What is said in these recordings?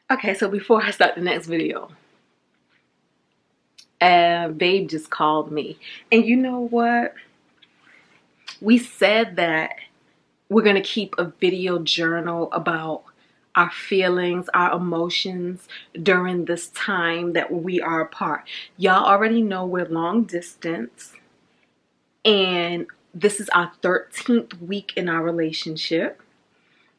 Okay, so before I start the next video, babe just called me. And you know what? We said that we're going to keep a video journal about our feelings, our emotions during this time that we are apart. Y'all already know we're long distance, and this is our 13th week in our relationship.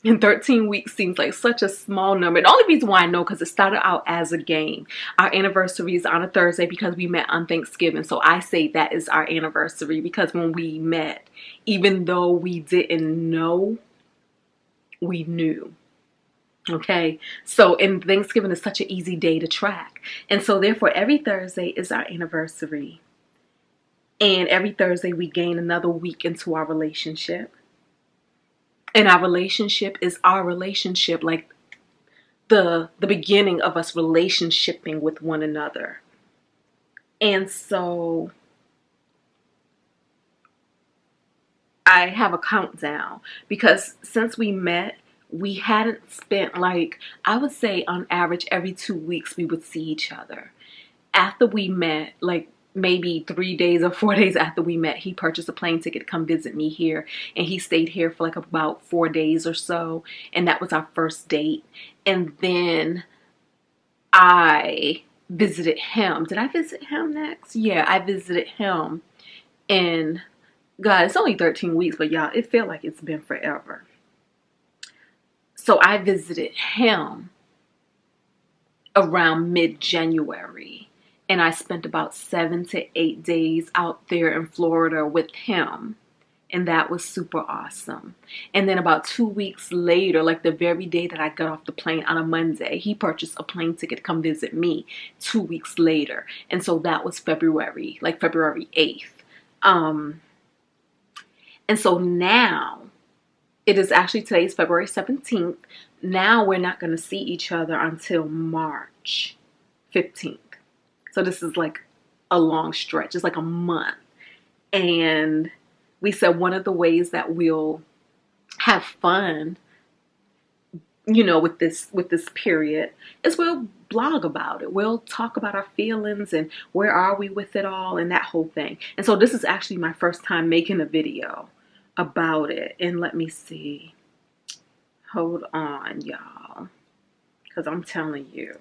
And 13 weeks seems like such a small number. The only reason why I know, because it started out as a game. Our anniversary is on a Thursday because we met on Thanksgiving. So I say that is our anniversary because when we met, even though we didn't know, we knew. Okay, so and Thanksgiving is such an easy day to track. And so therefore every Thursday is our anniversary. And every Thursday we gain another week into our relationship. And our relationship is our relationship, like the beginning of us relationshiping with one another. And so I have a countdown because since we met, we hadn't spent, like, I would say on average every 2 weeks we would see each other. After we met, like maybe 3 days or 4 days after we met, he purchased a plane ticket to come visit me here, and he stayed here for like about 4 days or so, and that was our first date. And then I visited him. Did I visit him next? Yeah, I visited him. And God, it's only 13 weeks, but y'all, it felt like it's been forever. So I visited him around mid-January. And I spent about 7 to 8 days out there in Florida with him. And that was super awesome. And then about 2 weeks later, like the very day that I got off the plane on a Monday, he purchased a plane ticket to come visit me 2 weeks later. And so that was February, like February 8th. And so now, it is actually, today's February 17th. Now we're not going to see each other until March 15th. So this is like a long stretch. It's like a month. And we said one of the ways that we'll have fun, you know, with this period is we'll blog about it. We'll talk about our feelings and where are we with it all and that whole thing. And so this is actually my first time making a video about it. And let me see. Hold on, y'all. Because I'm telling you.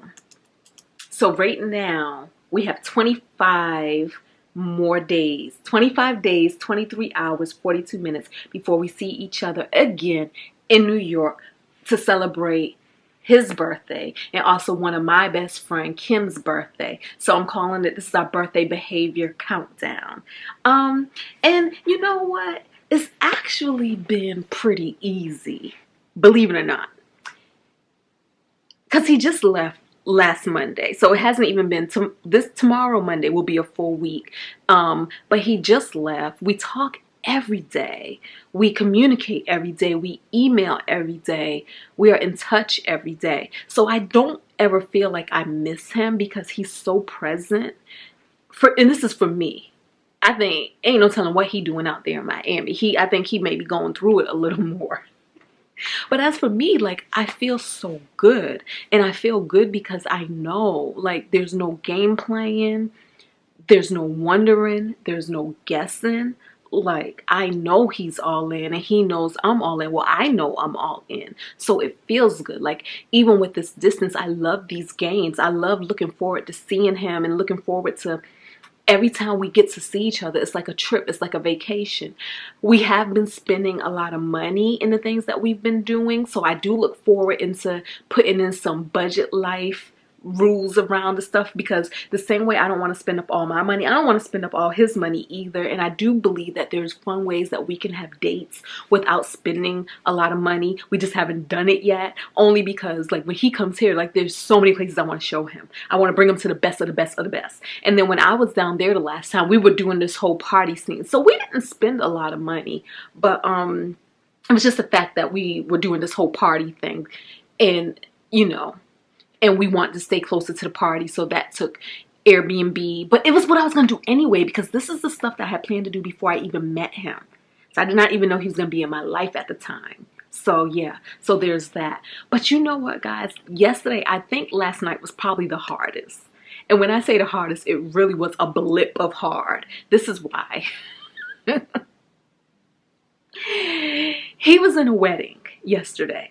So right now, we have 25 more days. 25 days, 23 hours, 42 minutes before we see each other again in New York to celebrate his birthday and also one of my best friend Kim's birthday. So I'm calling it, this is our birthday behavior countdown. And you know what? It's actually been pretty easy, believe it or not. Because he just left last Monday. So it hasn't even been, tomorrow Monday will be a full week. But he just left. We talk every day. We communicate every day. We email every day. We are in touch every day. So I don't ever feel like I miss him because he's so present. And this is for me. I think ain't no telling what he doing out there in Miami. I think he may be going through it a little more. But as for me, like, I feel so good. And I feel good because I know, like, there's no game playing. There's no wondering. There's no guessing. Like, I know he's all in and he knows I'm all in. Well, I know I'm all in. So it feels good. Like, even with this distance, I love these games. I love looking forward to seeing him and looking forward to every time we get to see each other. It's like a trip. It's like a vacation. We have been spending a lot of money in the things that we've been doing. So I do look forward into putting in some budget life rules around the stuff, because the same way I don't want to spend up all my money, I don't want to spend up all his money either. And I do believe that there's fun ways that we can have dates without spending a lot of money. We just haven't done it yet, only because, like, when he comes here, like, there's so many places I want to show him. I want to bring him to the best of the best of the best. And then when I was down there the last time, we were doing this whole party scene, so we didn't spend a lot of money, but it was just the fact that we were doing this whole party thing, and you know, and we wanted to stay closer to the party, so that took Airbnb. But it was what I was going to do anyway, because this is the stuff that I had planned to do before I even met him. So I did not even know he was going to be in my life at the time. So yeah, so there's that. But you know what, guys? Yesterday, I think last night was probably the hardest. And when I say the hardest, it really was a blip of hard. This is why. He was in a wedding yesterday.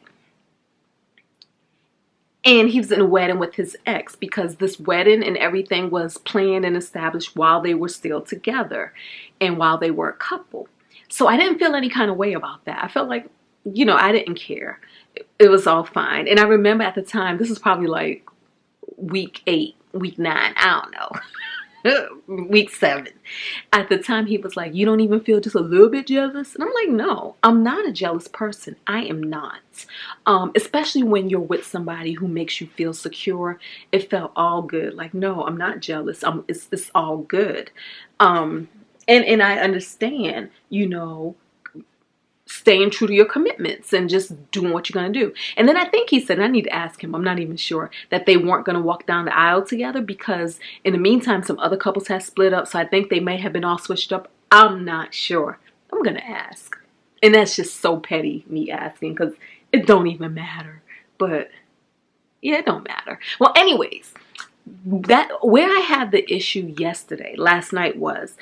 And he was in a wedding with his ex, because this wedding and everything was planned and established while they were still together and while they were a couple. So I didn't feel any kind of way about that. I felt like, I didn't care. It was all fine. And I remember at the time, this was probably like week 8, week 9, I don't know. Week 7. At the time, he was like, you don't even feel just a little bit jealous? And I'm like, no, I'm not a jealous person. I am not. Especially when you're with somebody who makes you feel secure. It felt all good. Like, no, I'm not jealous. It's all good. And I understand, staying true to your commitments and just doing what you're going to do. And then I think he said, and I need to ask him, I'm not even sure, that they weren't going to walk down the aisle together, because in the meantime, some other couples had split up. So I think they may have been all switched up. I'm not sure. I'm going to ask. And that's just so petty, me asking, because it don't even matter. But yeah, it don't matter. Well, anyways, where I had the issue last night was,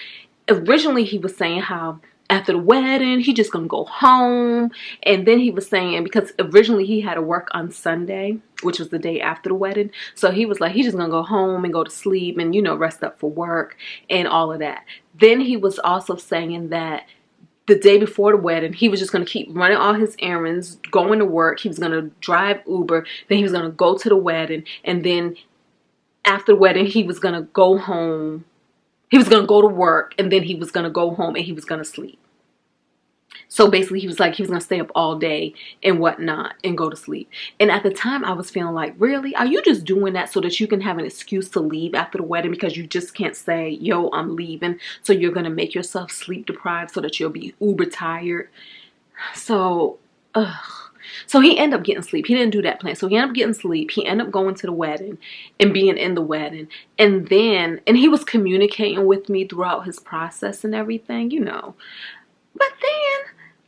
originally he was saying how after the wedding, he just gonna go home. And then he was saying, because originally he had to work on Sunday, which was the day after the wedding. So he was like, he's just gonna go home and go to sleep and, rest up for work and all of that. Then he was also saying that the day before the wedding, he was just going to keep running all his errands, going to work. He was going to drive Uber. Then he was going to go to the wedding. And then after the wedding, he was going to go home. He was going to go to work. And then he was going to go home and he was going to sleep. So basically, he was like, he was going to stay up all day and whatnot and go to sleep. And at the time, I was feeling like, really? Are you just doing that so that you can have an excuse to leave after the wedding, because you just can't say, yo, I'm leaving. So you're going to make yourself sleep deprived so that you'll be uber tired. So he ended up getting sleep. He didn't do that plan. So he ended up getting sleep. He ended up going to the wedding and being in the wedding. And he was communicating with me throughout his process and everything, But then,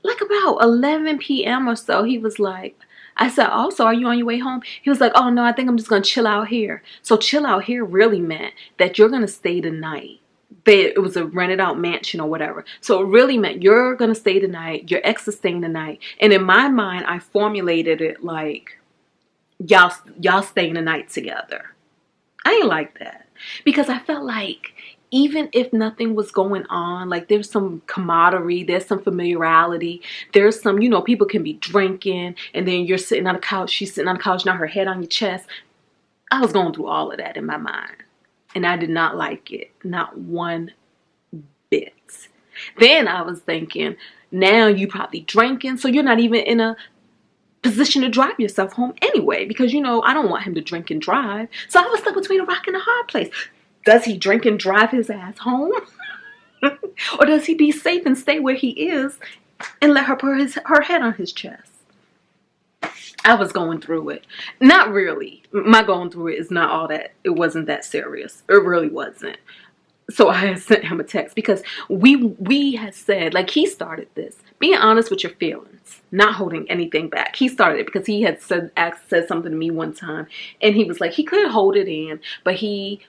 like about 11 p.m. or so, he was like, I said, oh, so are you on your way home? He was like, oh, no, I think I'm just going to chill out here. So chill out here really meant that you're going to stay the night. It was a rented out mansion or whatever. So it really meant you're going to stay the night. Your ex is staying the night. And in my mind, I formulated it like, y'all staying the night together. I ain't like that, because I felt like, even if nothing was going on, like there's some camaraderie, there's some familiarity, there's some, people can be drinking and then you're sitting on the couch, she's sitting on the couch, now her head on your chest. I was going through all of that in my mind and I did not like it, not one bit. Then I was thinking, now you probably drinking, so you're not even in a position to drive yourself home anyway, because I don't want him to drink and drive. So I was stuck between a rock and a hard place. Does he drink and drive his ass home? Or does he be safe and stay where he is and let her put her head on his chest? I was going through it. Not really. My going through it is not all that. It wasn't that serious. It really wasn't. So I had sent him a text, because we had said, like, he started this. Being honest with your feelings, not holding anything back. He started it because he had said something to me one time. And he was like, he could hold it in, but he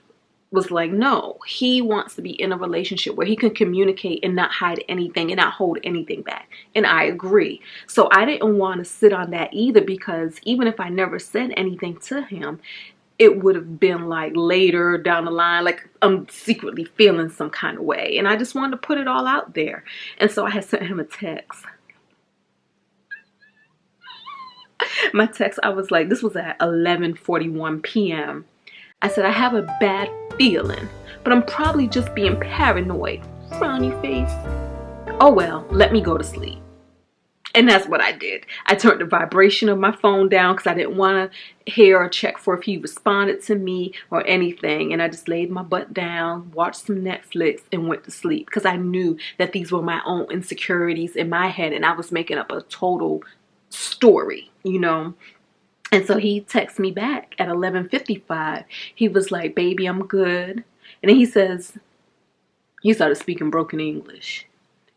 was like, no, he wants to be in a relationship where he can communicate and not hide anything and not hold anything back. And I agree. So I didn't want to sit on that either, because even if I never said anything to him, it would have been like later down the line, like I'm secretly feeling some kind of way. And I just wanted to put it all out there. And so I had sent him a text. My text, I was like, this was at 11:41 p.m. I said, I have a bad feeling, but I'm probably just being paranoid. Frowny face. Oh well, let me go to sleep. And that's what I did. I turned the vibration of my phone down because I didn't want to hear or check for if he responded to me or anything. And I just laid my butt down, watched some Netflix, and went to sleep, because I knew that these were my own insecurities in my head and I was making up a total story, And so he texted me back at 11:55. He was like, baby, I'm good. And then he started speaking broken English.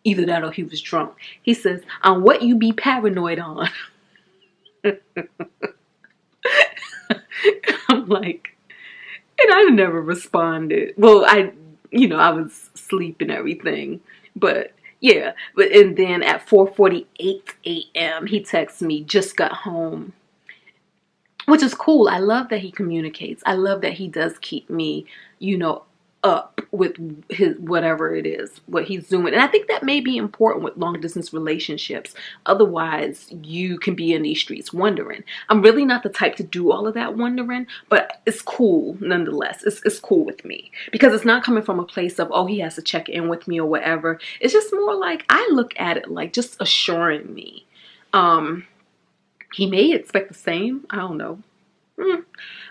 Either that or he was drunk. He says, on what you be paranoid on? I'm like, and I never responded. Well, I was asleep and everything. But yeah, and then at 4:48 a.m. he texts me, just got home. Which is cool. I love that he communicates. I love that he does keep me, up with his whatever it is, what he's doing. And I think that may be important with long distance relationships. Otherwise, you can be in these streets wondering. I'm really not the type to do all of that wondering, but it's cool nonetheless. It's cool with me because it's not coming from a place of, oh, he has to check in with me or whatever. It's just more like I look at it like just assuring me. He may expect the same. I don't know.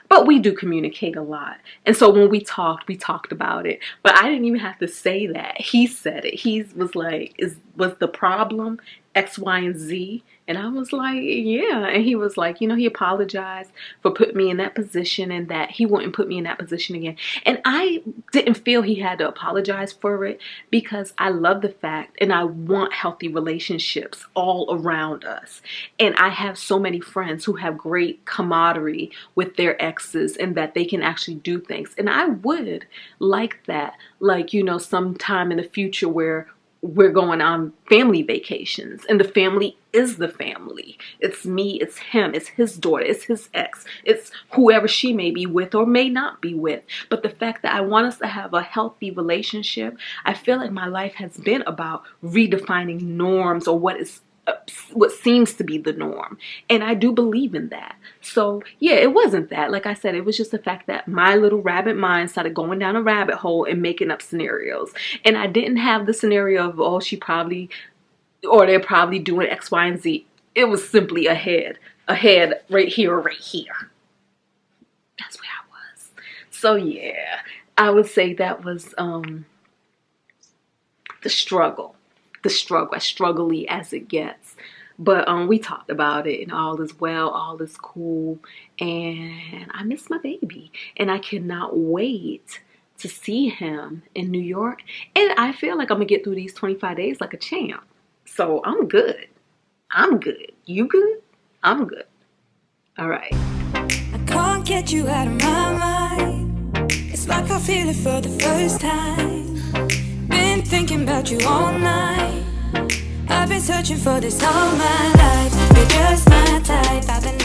But we do communicate a lot. And so when we talked about it. But I didn't even have to say that. He said it. He was like, was the problem X, Y, and Z? And I was like, yeah. And he was like, he apologized for putting me in that position and that he wouldn't put me in that position again. And I didn't feel he had to apologize for it because I love the fact and I want healthy relationships all around us. And I have so many friends who have great camaraderie with their exes and that they can actually do things. And I would like that, sometime in the future where we're going on family vacations and the family is the family. It's me, it's him, it's his daughter, it's his ex, it's whoever she may be with or may not be with. But the fact that I want us to have a healthy relationship, I feel like my life has been about redefining norms or what seems to be the norm. And I do believe in that. So yeah, it wasn't that. Like I said, it was just the fact that my little rabbit mind started going down a rabbit hole and making up scenarios. And I didn't have the scenario of, oh, they're probably doing X, Y, and Z. It was simply ahead right here or right here. That's where I was. So yeah, I would say that was the struggle. As struggly as it gets. But we talked about it and all is well, all is cool. And I miss my baby. And I cannot wait to see him in New York. And I feel like I'm going to get through these 25 days like a champ. So I'm good. You good? I'm good. All right. I can't get you out of my mind. It's like I feel it for the first time. Been thinking about you all night. I've been searching for this all my life. You're just my type. I've been